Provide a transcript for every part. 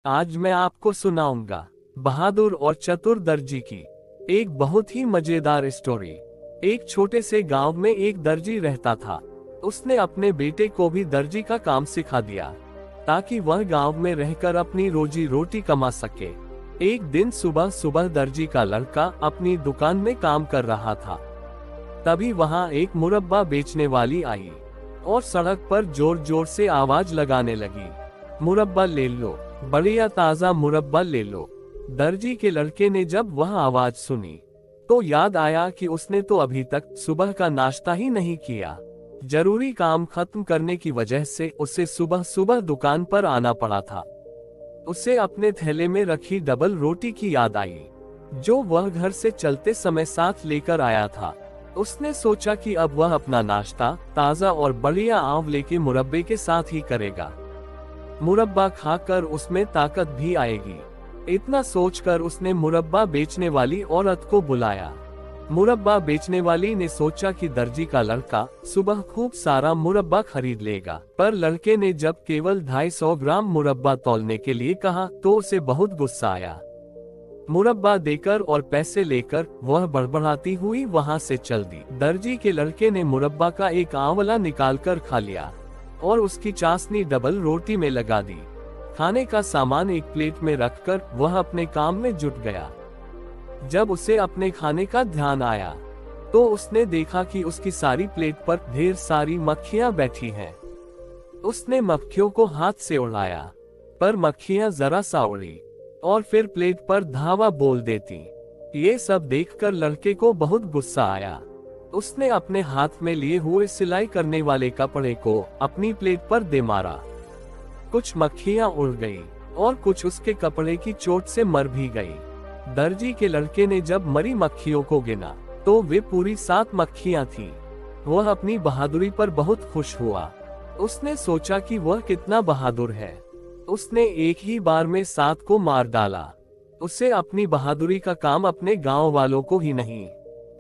आज मैं आपको सुनाऊंगा बहादुर और चतुर दर्जी की एक बहुत ही मजेदार स्टोरी। एक छोटे से गांव में एक दर्जी रहता था। उसने अपने बेटे को भी दर्जी का काम सिखा दिया ताकि वह गांव में रहकर अपनी रोजी रोटी कमा सके। एक दिन सुबह सुबह दर्जी का लड़का अपनी दुकान में काम कर रहा था। तभी वहां एक मुरब्बा बेचने वाली आई और सड़क पर जोर जोर से आवाज लगाने लगी, मुरब्बा ले लो, बढ़िया ताजा मुरब्बा ले लो। दर्जी के लड़के ने जब वह आवाज सुनी तो याद आया कि उसने तो अभी तक सुबह का नाश्ता ही नहीं किया। जरूरी काम खत्म करने की वजह से उसे सुबह सुबह दुकान पर आना पड़ा था। उसे अपने थैले में रखी डबल रोटी की याद आई जो वह घर से चलते समय साथ लेकर आया था। उसने सोचा कि अब वह अपना नाश्ता ताजा और बढ़िया आंवले के मुरब्बे के साथ ही करेगा। मुरब्बा खाकर उसमें ताकत भी आएगी। इतना सोचकर उसने मुरब्बा बेचने वाली औरत को बुलाया। मुरब्बा बेचने वाली ने सोचा कि दर्जी का लड़का सुबह खूब सारा मुरब्बा खरीद लेगा, पर लड़के ने जब केवल 250 ग्राम मुरब्बा तौलने के लिए कहा तो उसे बहुत गुस्सा आया। मुरब्बा देकर और पैसे लेकर वह बड़बड़ाती हुई वहां से चल दी। दर्जी के लड़के ने मुरब्बा का एक आंवला निकालकर खा लिया और उसकी चाशनी डबल रोटी में लगा दी। खाने का सामान एक प्लेट में रखकर वह अपने काम में जुट गया। जब उसे अपने खाने का ध्यान आया तो उसने देखा कि उसकी सारी प्लेट पर ढेर सारी मक्खियां बैठी हैं। उसने मक्खियों को हाथ से उड़ाया, पर मक्खियां जरा सा उड़ी और फिर प्लेट पर धावा बोल देती। ये सब देखकर लड़के को बहुत गुस्सा आया। उसने अपने हाथ में लिए हुए सिलाई करने वाले कपड़े को अपनी प्लेट पर दे मारा। कुछ मक्खियां उड़ गई और कुछ उसके कपड़े की चोट से मर भी गई। दर्जी के लड़के ने जब मरी मक्खियों को गिना तो वे पूरी 7 मक्खियां थीं। वह अपनी बहादुरी पर बहुत खुश हुआ। उसने सोचा कि वह कितना बहादुर है। उसने एक ही बार में 7 को मार डाला। उसे अपनी बहादुरी का काम अपने गांव वालों को ही नहीं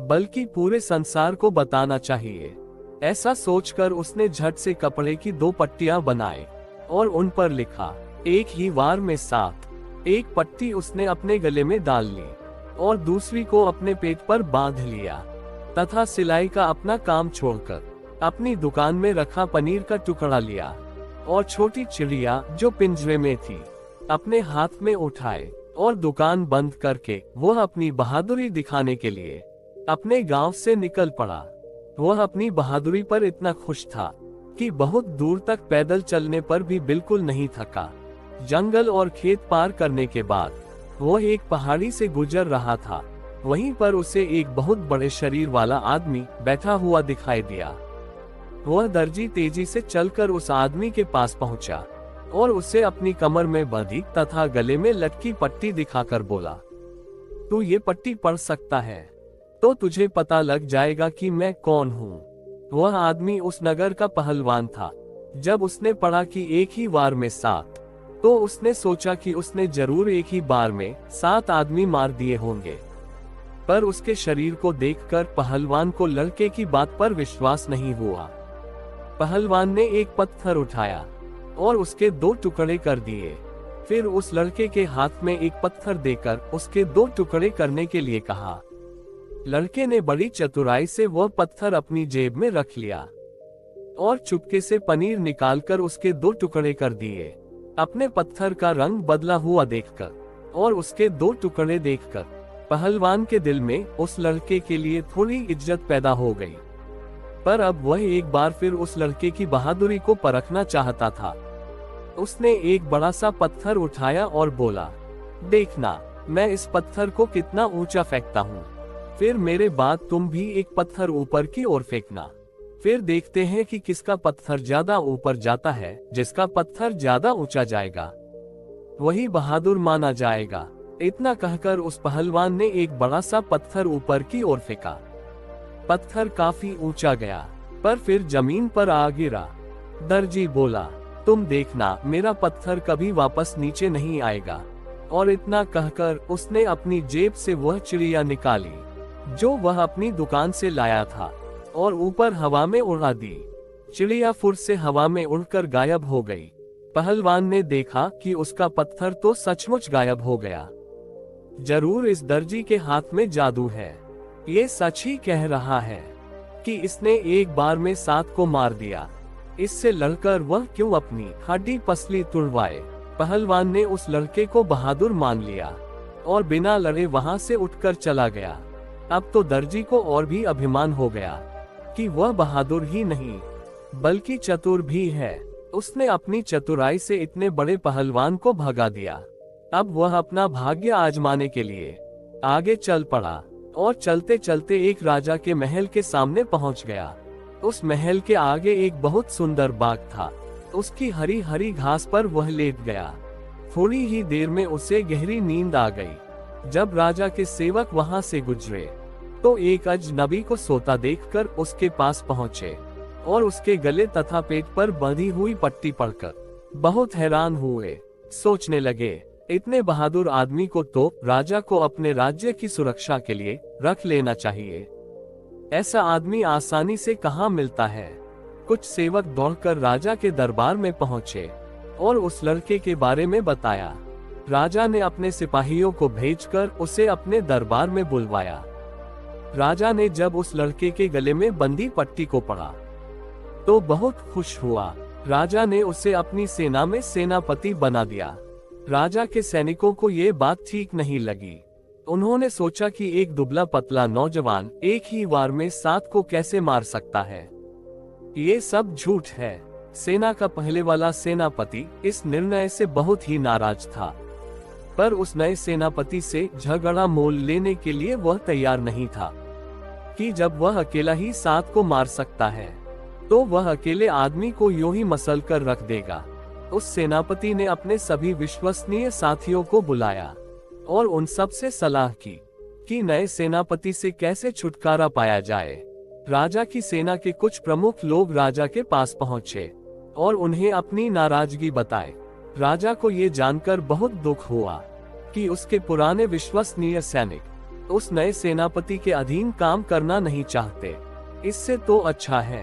बल्कि पूरे संसार को बताना चाहिए। ऐसा सोचकर उसने झट से कपड़े की 2 पट्टियां बनाए और उन पर लिखा, एक ही वार में 7। एक पट्टी उसने अपने गले में डाल ली और दूसरी को अपने पेट पर बांध लिया तथा सिलाई का अपना काम छोड़कर अपनी दुकान में रखा पनीर का टुकड़ा लिया और छोटी चिड़िया जो पिंजरे में थी अपने हाथ में उठाए और दुकान बंद करके वह अपनी बहादुरी दिखाने के लिए अपने गांव से निकल पड़ा। वह अपनी बहादुरी पर इतना खुश था कि बहुत दूर तक पैदल चलने पर भी बिल्कुल नहीं थका। जंगल और खेत पार करने के बाद वह एक पहाड़ी से गुजर रहा था। वहीं पर उसे एक बहुत बड़े शरीर वाला आदमी बैठा हुआ दिखाई दिया। वह दर्जी तेजी से चलकर उस आदमी के पास पहुंचा और उसे अपनी कमर में बंधी तथा गले में लटकी पट्टी दिखाकर बोला, तू ये पट्टी पढ़ सकता है तो तुझे पता लग जाएगा कि मैं कौन हूँ। वह आदमी उस नगर का पहलवान था। जब उसने पढ़ा कि एक ही वार में 7, तो उसने सोचा कि उसने जरूर एक ही बार में 7 आदमी मार दिए होंगे। पर उसके शरीर को देखकर पहलवान को लड़के की बात पर विश्वास नहीं हुआ। पहलवान ने एक पत्थर उठाया और उसके 2 टुकड़े कर दिए। फिर उस लड़के के हाथ में एक पत्थर देकर उसके 2 टुकड़े करने के लिए कहा। लड़के ने बड़ी चतुराई से वह पत्थर अपनी जेब में रख लिया और चुपके से पनीर निकालकर उसके 2 टुकड़े कर दिए। अपने पत्थर का रंग बदला हुआ देखकर और उसके 2 टुकड़े देखकर पहलवान के दिल में उस लड़के के लिए थोड़ी इज्जत पैदा हो गई। पर अब वह एक बार फिर उस लड़के की बहादुरी को परखना चाहता था। उसने एक बड़ा सा पत्थर उठाया और बोला, देखना मैं इस पत्थर को कितना ऊंचा फेंकता हूँ। फिर मेरे बाद तुम भी एक पत्थर ऊपर की ओर फेंकना। फिर देखते हैं कि किसका पत्थर ज्यादा ऊपर जाता है। जिसका पत्थर ज्यादा ऊंचा जाएगा वही बहादुर माना जाएगा। इतना कहकर उस पहलवान ने एक बड़ा सा पत्थर ऊपर की ओर फेंका। पत्थर काफी ऊंचा गया पर फिर जमीन पर आ गिरा। दर्जी बोला, तुम देखना मेरा पत्थर कभी वापस नीचे नहीं आएगा। और इतना कहकर उसने अपनी जेब से वह चिड़िया निकाली जो वह अपनी दुकान से लाया था और ऊपर हवा में उड़ा दी। चिड़िया फुर से हवा में उड़कर गायब हो गई। पहलवान ने देखा कि उसका पत्थर तो सचमुच गायब हो गया। जरूर इस दर्जी के हाथ में जादू है। ये सच ही कह रहा है कि इसने एक बार में 7 को मार दिया। इससे लड़कर वह क्यों अपनी हड्डी पसली तुड़वाए। पहलवान ने उस लड़के को बहादुर मान लिया और बिना लड़े वहां से उठकर चला गया। अब तो दर्जी को और भी अभिमान हो गया कि वह बहादुर ही नहीं बल्कि चतुर भी है। उसने अपनी चतुराई से इतने बड़े पहलवान को भगा दिया। अब वह अपना भाग्य आजमाने के लिए आगे चल पड़ा और चलते चलते एक राजा के महल के सामने पहुंच गया। उस महल के आगे एक बहुत सुंदर बाग था। उसकी हरी हरी घास पर वह लेट गया। थोड़ी ही देर में उसे गहरी नींद आ गई। जब राजा के सेवक वहां से गुजरे तो एक अजनबी को सोता देखकर उसके पास पहुंचे और उसके गले तथा पेट पर बंधी हुई पट्टी पड़कर बहुत हैरान हुए। सोचने लगे, इतने बहादुर आदमी को तो राजा को अपने राज्य की सुरक्षा के लिए रख लेना चाहिए। ऐसा आदमी आसानी से कहाँ मिलता है। कुछ सेवक दौड़कर राजा के दरबार में पहुंचे और उस लड़के के बारे में बताया। राजा ने अपने सिपाहियों को भेजकर उसे अपने दरबार में बुलवाया। राजा ने जब उस लड़के के गले में बंधी पट्टी को पढ़ा तो बहुत खुश हुआ। राजा ने उसे अपनी सेना में सेनापति बना दिया। राजा के सैनिकों को ये बात ठीक नहीं लगी। उन्होंने सोचा कि एक दुबला पतला नौजवान एक ही वार में 7 को कैसे मार सकता है। ये सब झूठ है। सेना का पहले वाला सेनापति इस निर्णय से बहुत ही नाराज था, पर उस नए सेनापति से झगड़ा मोल लेने के लिए वह तैयार नहीं था कि जब वह अकेला ही 7 को मार सकता है तो वह अकेले आदमी को यूं ही मसल कर रख देगा। उस सेनापति ने अपने सभी विश्वसनीय साथियों को बुलाया और उन सब से सलाह की कि नए सेनापति से कैसे छुटकारा पाया जाए। राजा की सेना के कुछ प्रमुख लोग राजा के पास पहुंचे और उन्हें अपनी नाराजगी बताए। राजा को ये जानकर बहुत दुख हुआ कि उसके पुराने विश्वसनीय सैनिक उस नए सेनापति के अधीन काम करना नहीं चाहते। इससे तो अच्छा है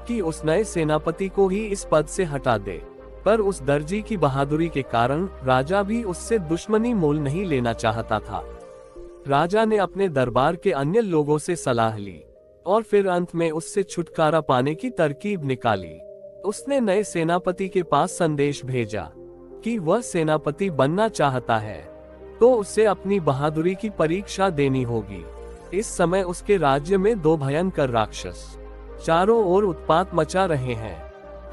कि उस नए सेनापति को ही इस पद से हटा दे। पर उस दर्जी की बहादुरी के कारण राजा भी उससे दुश्मनी मोल नहीं लेना चाहता था। राजा ने अपने दरबार के अन्य लोगों से सलाह ली और फिर अंत में उससे छुटकारा पाने की तरकीब निकाली। उसने नए सेनापति के पास संदेश भेजा कि वह सेनापति बनना चाहता है तो उसे अपनी बहादुरी की परीक्षा देनी होगी। इस समय उसके राज्य में 2 भयंकर राक्षस चारों ओर उत्पात मचा रहे हैं।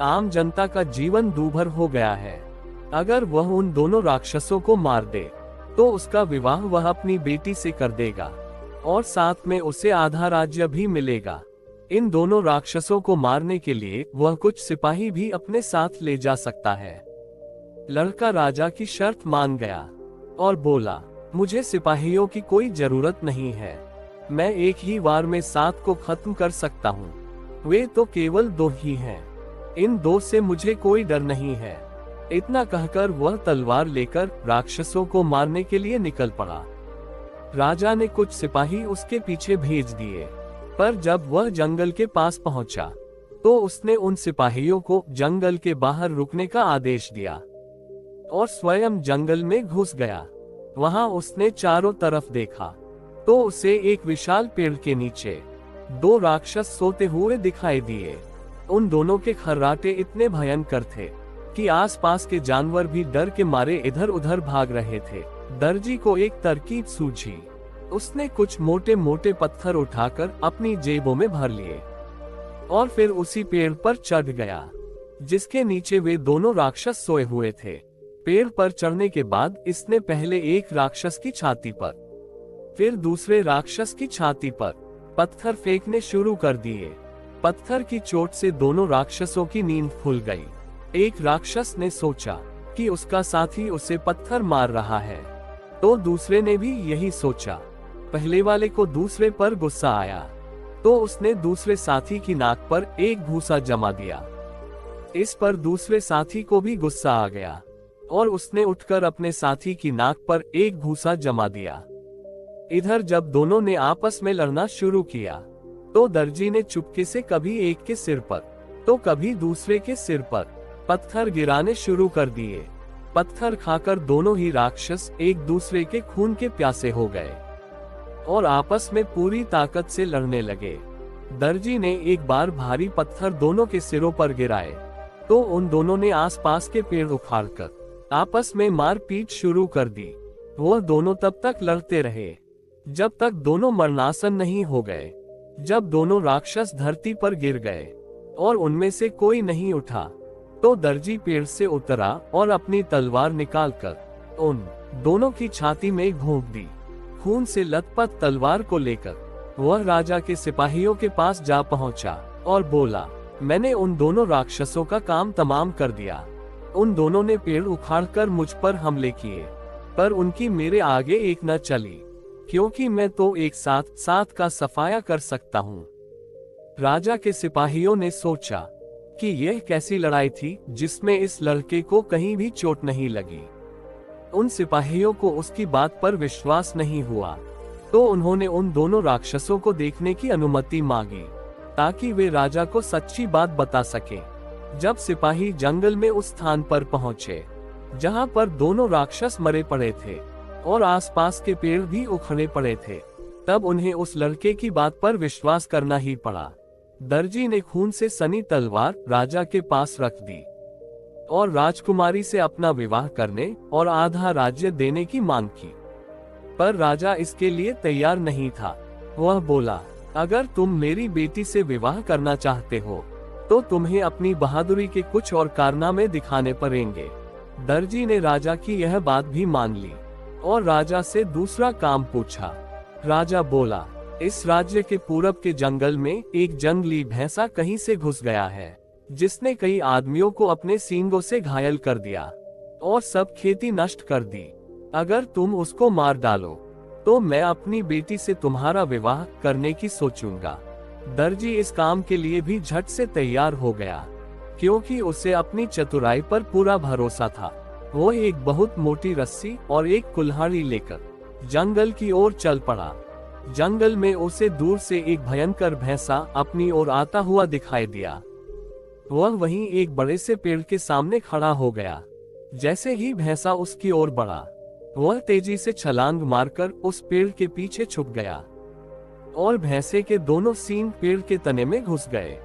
आम जनता का जीवन दूभर हो गया है। अगर वह उन दोनों राक्षसों को मार दे तो उसका विवाह वह अपनी बेटी से कर देगा और साथ में उसे आधा राज्य भी मिलेगा। इन दोनों राक्षसों को मारने के लिए वह कुछ सिपाही भी अपने साथ ले जा सकता है। लड़का राजा की शर्त मान गया और बोला, मुझे सिपाहियों की कोई जरूरत नहीं है। मैं एक ही वार में 7 को खत्म कर सकता हूँ। वे तो केवल 2 ही हैं। इन 2 से मुझे कोई डर नहीं है। इतना कहकर वह तलवार लेकर राक्षसों को मारने के लिए निकल पड़ा। राजा ने कुछ सिपाही उसके पीछे भेज दिए, पर जब वह जंगल के पास पहुंचा तो उसने उन सिपाहियों को जंगल के बाहर रुकने का आदेश दिया और स्वयं जंगल में घुस गया। वहां उसने चारों तरफ देखा तो उसे एक विशाल पेड़ के नीचे 2 राक्षस सोते हुए दिखाई दिए। उन दोनों के खर्राटे इतने भयंकर थे कि आसपास के जानवर भी डर के मारे इधर उधर भाग रहे थे। दर्जी को एक तरकीब सूझी। उसने कुछ मोटे मोटे पत्थर उठाकर अपनी जेबों में भर लिए और फिर उसी पेड़ पर चढ़ गया जिसके नीचे वे दोनों राक्षस सोए हुए थे। पेड़ पर चढ़ने के बाद इसने पहले एक राक्षस की छाती पर फिर दूसरे राक्षस की छाती पर पत्थर फेंकने शुरू कर दिए। पत्थर की चोट से दोनों राक्षसों की नींद खुल गई। एक राक्षस ने सोचा कि उसका साथी उसे पत्थर मार रहा है तो दूसरे ने भी यही सोचा। पहले वाले को दूसरे पर गुस्सा आया तो उसने दूसरे साथी की नाक पर एक भूसा जमा दिया। इस पर दूसरे साथी को भी गुस्सा आ गया और उसने उठकर अपने साथी की नाक पर एक भूसा जमा दिया। इधर जब दोनों ने आपस में लड़ना शुरू किया तो दर्जी ने चुपके से कभी एक के सिर पर तो कभी दूसरे के सिर पर पत्थर गिराने शुरू कर दिए। पत्थर खाकर दोनों ही राक्षस एक दूसरे के खून के प्यासे हो गए और आपस में पूरी ताकत से लड़ने लगे। दर्जी ने एक बार भारी पत्थर दोनों के सिरों पर गिराए तो उन दोनों ने आसपास के पेड़ उखाड़कर आपस में मारपीट शुरू कर दी। वह दोनों तब तक लड़ते रहे जब तक दोनों मरणासन नहीं हो गए। जब दोनों राक्षस धरती पर गिर गए और उनमें से कोई नहीं उठा तो दर्जी पेड़ से उतरा और अपनी तलवार निकालकर उन दोनों की छाती में घोंप दी। खून से लथपथ तलवार को लेकर वह राजा के सिपाहियों के पास जा पहुंचा और बोला, मैंने उन दोनों राक्षसों का काम तमाम कर दिया। उन दोनों ने पेड़ उखाड़कर मुझ पर हमले किए, पर उनकी मेरे आगे एक न चली, क्योंकि मैं तो एक साथ साथ का सफाया कर सकता हूँ। राजा के सिपाहियों ने सोचा कि यह कैसी लड़ाई थी जिसमें इस लड़के को कहीं भी चोट नहीं लगी। उन सिपाहियों को उसकी बात पर विश्वास नहीं हुआ, तो उन्होंने उन दोनों राक्षसों को देखने की अनुमति मांगी ताकि वे राजा को सच्ची बात बता सके। जब सिपाही जंगल में उस स्थान पर पहुंचे जहां पर दोनों राक्षस मरे पड़े थे और आसपास के पेड़ भी उखड़े पड़े थे, तब उन्हें उस लड़के की बात पर विश्वास करना ही पड़ा। दर्जी ने खून से सनी तलवार राजा के पास रख दी और राजकुमारी से अपना विवाह करने और आधा राज्य देने की मांग की, पर राजा इसके लिए तैयार नहीं था। वह बोला, अगर तुम मेरी बेटी से विवाह करना चाहते हो तो तुम्हें अपनी बहादुरी के कुछ और कारनामे दिखाने पड़ेंगे। दर्जी ने राजा की यह बात भी मान ली और राजा से दूसरा काम पूछा। राजा बोला, इस राज्य के पूरब के जंगल में एक जंगली भैंसा कहीं से घुस गया है, जिसने कई आदमियों को अपने सींगों से घायल कर दिया और सब खेती नष्ट कर दी। अगर तुम उसको मार डालो तो मैं अपनी बेटी से तुम्हारा विवाह करने की सोचूंगा। दर्जी इस काम के लिए भी झट से तैयार हो गया, क्योंकि उसे अपनी चतुराई पर पूरा भरोसा था। वो एक बहुत मोटी रस्सी और एक कुल्हाड़ी लेकर जंगल की ओर चल पड़ा। जंगल में उसे दूर से एक भयंकर भैंसा अपनी ओर आता हुआ दिखाई दिया। वह वहीं एक बड़े से पेड़ के सामने खड़ा हो गया। जैसे ही भैंसा उसकी ओर बढ़ा, वह तेजी से छलांग मारकर उस पेड़ के पीछे छुप गया और भैंसे के दोनों सींग पेड़ के तने में घुस गए।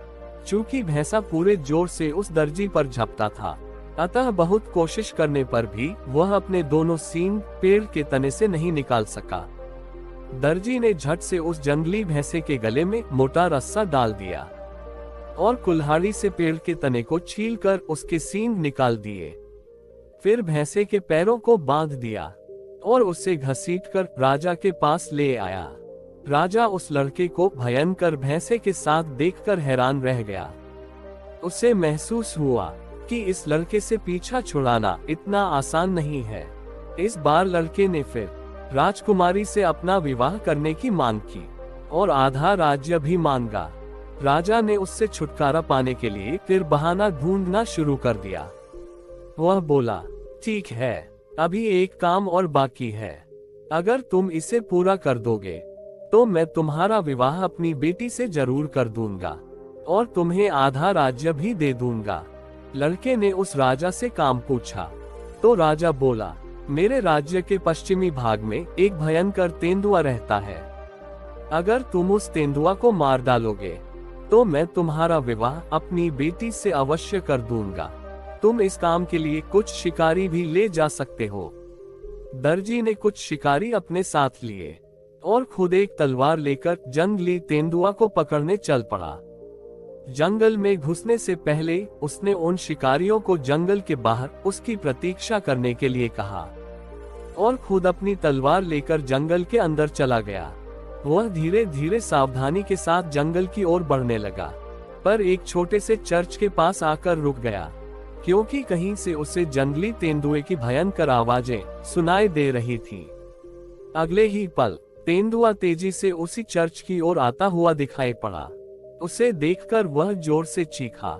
चूंकि भैंसा पूरे जोर से उस दर्जी पर झपटा था, अतः बहुत कोशिश करने पर भी वह अपने दोनों सींग पेड़ के तने से नहीं निकाल सका। दर्जी ने झट से उस जंगली भैंसे के गले में मोटा रस्सा डाल दिया और कुल्हाड़ी से पेड़ के तने को छीलकर उसके सींग निकाल दिए। फिर भैंसे के पैरों को बांध दिया और उसे घसीटकर राजा के पास ले आया। राजा उस लड़के को भयंकर भैंसे के साथ देखकर हैरान रह गया। उसे महसूस हुआ कि इस लड़के से पीछा छुड़ाना इतना आसान नहीं है। इस बार लड़के ने फिर राजकुमारी से अपना विवाह करने की मांग की और आधा राज्य भी मांगा। राजा ने उससे छुटकारा पाने के लिए फिर बहाना ढूंढना शुरू कर दिया। वह बोला, ठीक है, अभी एक काम और बाकी है। अगर तुम इसे पूरा कर दोगे तो मैं तुम्हारा विवाह अपनी बेटी से जरूर कर दूंगा और तुम्हें आधा राज्य भी दे दूंगा। लड़के ने उस राजा से काम पूछा तो राजा बोला, मेरे राज्य के पश्चिमी भाग में एक भयंकर तेंदुआ रहता है। अगर तुम उस तेंदुआ को मार डालोगे तो मैं तुम्हारा विवाह अपनी बेटी से अवश्य कर दूंगा। तुम इस काम के लिए कुछ शिकारी भी ले जा सकते हो। दर्जी ने कुछ शिकारी अपने साथ लिए और खुद एक तलवार लेकर जंगली तेंदुआ को पकड़ने चल पड़ा। जंगल में घुसने से पहले उसने उन शिकारियों को जंगल के बाहर उसकी प्रतीक्षा करने के लिए कहा और खुद अपनी तलवार लेकर जंगल के अंदर चला गया। वह धीरे धीरे सावधानी के साथ जंगल की ओर बढ़ने लगा, पर एक छोटे से चर्च के पास आकर रुक गया, क्योंकि कहीं से उसे जंगली तेंदुए की भयंकर आवाजें सुनाई दे रही थीं। अगले ही पल तेंदुआ तेजी से उसी चर्च की ओर आता हुआ दिखाई पड़ा। उसे देखकर वह जोर से चीखा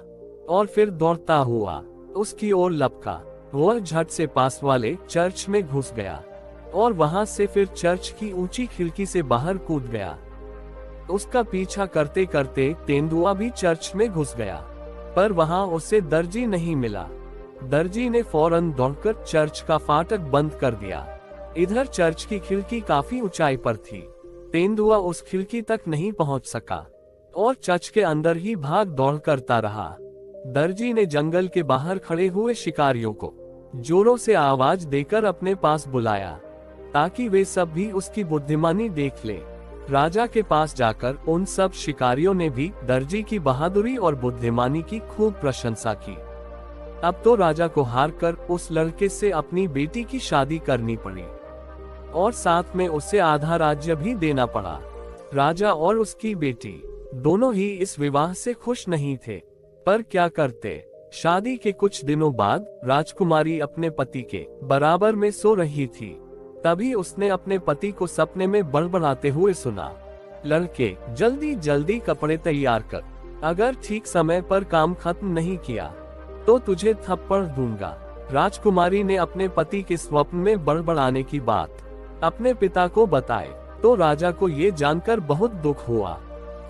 और फिर दौड़ता हुआ उसकी ओर लपका। वह झट से पास वाले चर्च में घुस गया और वहां से फिर चर्च की ऊंची खिड़की से बाहर कूद गया। उसका पीछा करते करते तेंदुआ भी चर्च में घुस गया। पर वहां उसे दर्जी नहीं मिला। दर्जी ने फौरन दौड़कर चर्च का फाटक बंद कर दिया। इधर चर्च की खिड़की काफी ऊंचाई पर थी। तेंदुआ उस खिड़की तक नहीं पहुंच सका और चर्च के अंदर ही भाग दौड़ करता रहा। दर्जी ने जंगल के बाहर खड़े हुए शिकारियों को जोरों से आवाज देकर अपने पास बुलाया, ताकि वे सब भी उसकी बुद्धिमानी देख ले। राजा के पास जाकर उन सब शिकारियों ने भी दर्जी की बहादुरी और बुद्धिमानी की खूब प्रशंसा की। अब तो राजा को हार कर उस लड़के से अपनी बेटी की शादी करनी पड़ी और साथ में उसे आधा राज्य भी देना पड़ा। राजा और उसकी बेटी दोनों ही इस विवाह से खुश नहीं थे, पर क्या करते। शादी के कुछ दिनों बाद राजकुमारी अपने पति के बराबर में सो रही थी। तभी उसने अपने पति को सपने में बड़बड़ाते हुए सुना, लड़के जल्दी जल्दी कपड़े तैयार कर, अगर ठीक समय पर काम खत्म नहीं किया तो तुझे थप्पड़ दूंगा। राजकुमारी ने अपने पति के स्वप्न में बड़बड़ाने की बात अपने पिता को बताए तो राजा को ये जानकर बहुत दुख हुआ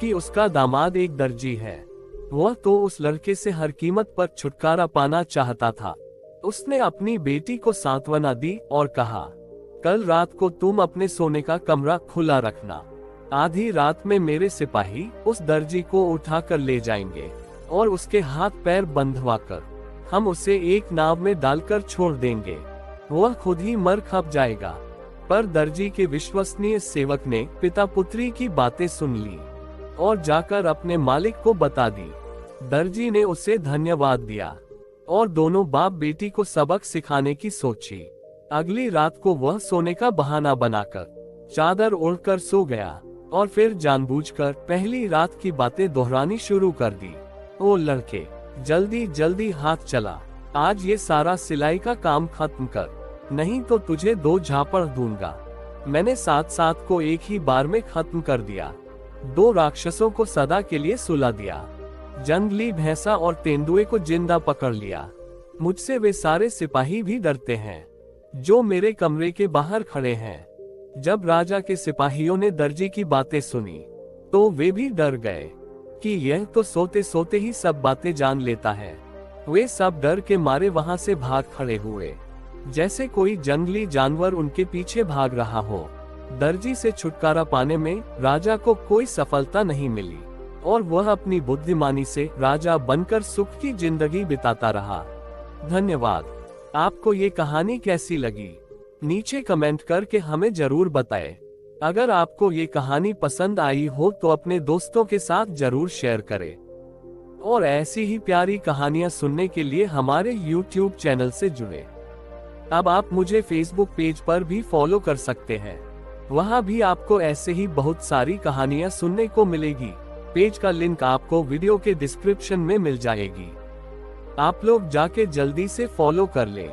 कि उसका दामाद एक दर्जी है। वह तो उस लड़के से हर कीमत पर छुटकारा पाना चाहता था। उसने अपनी बेटी को सांत्वना दी और कहा, कल रात को तुम अपने सोने का कमरा खुला रखना। आधी रात में मेरे सिपाही उस दर्जी को उठाकर ले जाएंगे और उसके हाथ पैर बंधवाकर हम उसे एक नाव में डालकर छोड़ देंगे। वह खुद ही मर खप जाएगा। पर दर्जी के विश्वसनीय सेवक ने पिता पुत्री की बातें सुन ली और जाकर अपने मालिक को बता दी। दर्जी ने उसे धन्यवाद दिया और दोनों बाप बेटी को सबक सिखाने की सोची। अगली रात को वह सोने का बहाना बनाकर चादर ओढ़कर सो गया और फिर जानबूझकर पहली रात की बातें दोहरानी शुरू कर दी। ओ लड़के, जल्दी जल्दी हाथ चला, आज ये सारा सिलाई का काम खत्म कर, नहीं तो तुझे 2 झापड़ दूंगा। मैंने 7 को एक ही बार में खत्म कर दिया। 2 राक्षसों को सदा के लिए सुला दिया। जंगली भैंसा और तेंदुए को जिंदा पकड़ लिया। मुझसे वे सारे सिपाही भी डरते हैं जो मेरे कमरे के बाहर खड़े हैं। जब राजा के सिपाहियों ने दर्जी की बातें सुनी तो वे भी डर गए कि यह तो सोते सोते ही सब बातें जान लेता है। वे सब डर के मारे वहां से भाग खड़े हुए, जैसे कोई जंगली जानवर उनके पीछे भाग रहा हो। दर्जी से छुटकारा पाने में राजा को कोई सफलता नहीं मिली और वह अपनी बुद्धिमानी से राजा बनकर सुख की जिंदगी बिताता रहा। धन्यवाद। आपको ये कहानी कैसी लगी? नीचे कमेंट करके हमें जरूर बताएं। अगर आपको ये कहानी पसंद आई हो तो अपने दोस्तों के साथ जरूर शेयर करें और ऐसी ही प्यारी कहानियां सुनने के लिए हमारे YouTube चैनल से जुड़े। अब आप मुझे Facebook पेज पर भी फॉलो कर सकते हैं, वहां भी आपको ऐसे ही बहुत सारी कहानियां सुनने को मिलेगी। पेज का लिंक आपको वीडियो के डिस्क्रिप्शन में मिल जाएगी। आप लोग जाके जल्दी से फॉलो कर लें।